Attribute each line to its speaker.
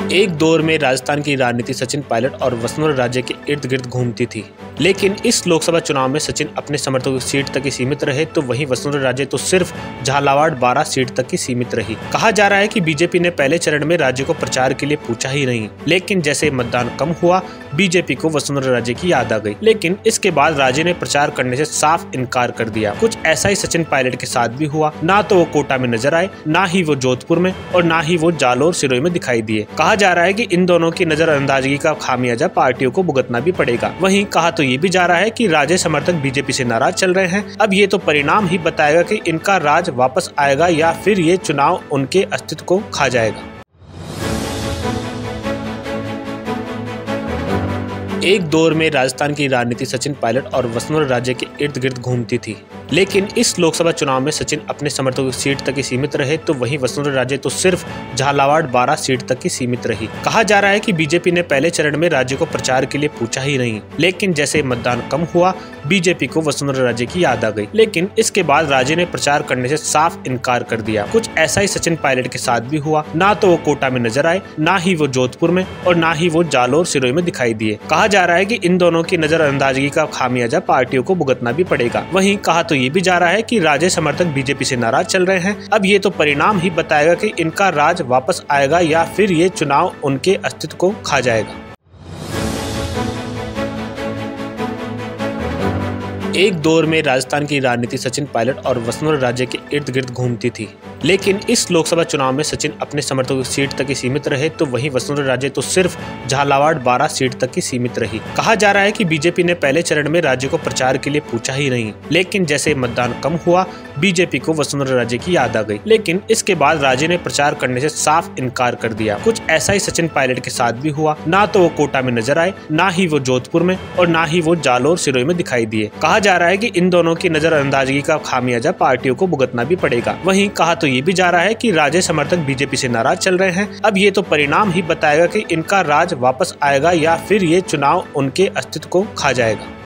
Speaker 1: एक दौर में राजस्थान की राजनीति सचिन पायलट और वसुंधरा राजे के इर्द गिर्द घूमती थी, लेकिन इस लोकसभा चुनाव में सचिन अपने समर्थकों की सीट तक ही सीमित रहे, तो वहीं वसुंधरा राजे तो सिर्फ झालावाड़ 12 सीट तक ही सीमित रही। कहा जा रहा है कि बीजेपी ने पहले चरण में राज्य को प्रचार के लिए पूछा ही नहीं, लेकिन जैसे मतदान कम हुआ बीजेपी को वसुंधरा राजे की याद आ गई। लेकिन इसके बाद राजे ने प्रचार करने से साफ इनकार कर दिया। कुछ ऐसा ही सचिन पायलट के साथ भी हुआ। ना तो वो कोटा में नजर आए, ना ही वो जोधपुर में, और ना ही वो जालोर सिरोही में दिखाई दिए। कहा जा रहा है कि इन दोनों की नजरअंदाजगी का खामियाजा पार्टियों को भुगतना भी पड़ेगा। वहीं कहा तो ये भी जा रहा है कि राजे समर्थक बीजेपी से नाराज चल रहे हैं। अब ये तो परिणाम ही बताएगा कि इनका राज वापस आएगा या फिर ये चुनाव उनके अस्तित्व को खा जाएगा। एक दौर में राजस्थान की राजनीति सचिन पायलट और वसुंधरा राजे के इर्द गिर्द घूमती थी, लेकिन इस लोकसभा चुनाव में सचिन अपने समर्थकों की सीट तक ही सीमित रहे, तो वहीं वसुंधरा राजे तो सिर्फ झालावाड़ 12 सीट तक ही सीमित रही। कहा जा रहा है कि बीजेपी ने पहले चरण में राज्य को प्रचार के लिए पूछा ही नहीं, लेकिन जैसे मतदान कम हुआ बीजेपी को वसुंधरा राजे की याद आ गई। लेकिन इसके बाद राजे ने प्रचार करने से साफ इनकार कर दिया। कुछ ऐसा ही सचिन पायलट के साथ भी हुआ। ना तो वो कोटा में नजर आए, ना ही वो जोधपुर में, और ना ही वो जालोर सिरोही में दिखाई दिए। कहा जा रहा है कि इन दोनों की नजरअंदाजगी का खामियाजा पार्टियों को भुगतना भी पड़ेगा। वहीं कहा तो ये भी जा रहा है कि राजे समर्थक बीजेपी से नाराज चल रहे हैं। अब ये तो परिणाम ही बताएगा कि इनका राज वापस आएगा या फिर ये चुनाव उनके अस्तित्व को खा जाएगा। एक दौर में राजस्थान की राजनीति सचिन पायलट और वसुंधरा राजे के इर्द गिर्द घूमती थी, लेकिन इस लोकसभा चुनाव में सचिन अपने समर्थकों की सीट तक ही सीमित रहे, तो वहीं वसुंधरा राजे तो सिर्फ झालावाड़ 12 सीट तक ही सीमित रही। कहा जा रहा है कि बीजेपी ने पहले चरण में राज्य को प्रचार के लिए पूछा ही नहीं, लेकिन जैसे मतदान कम हुआ बीजेपी को वसुंधरा राजे की याद आ गई। लेकिन इसके बाद राजे ने प्रचार करने से साफ इनकार कर दिया। कुछ ऐसा ही सचिन पायलट के साथ भी हुआ। ना तो वो कोटा में नजर आए, ना ही वो जोधपुर में, और ना ही वो जालोर सिरोही में दिखाई दिए। कहा जा रहा है कि इन दोनों की नजरअंदाजगी का खामियाजा पार्टियों को भुगतना भी पड़ेगा। वहीं कहा तो ये भी जा रहा है कि राजे समर्थक बीजेपी से नाराज चल रहे हैं। अब ये तो परिणाम ही बताएगा कि इनका राज वापस आएगा या फिर ये चुनाव उनके अस्तित्व को खा जाएगा।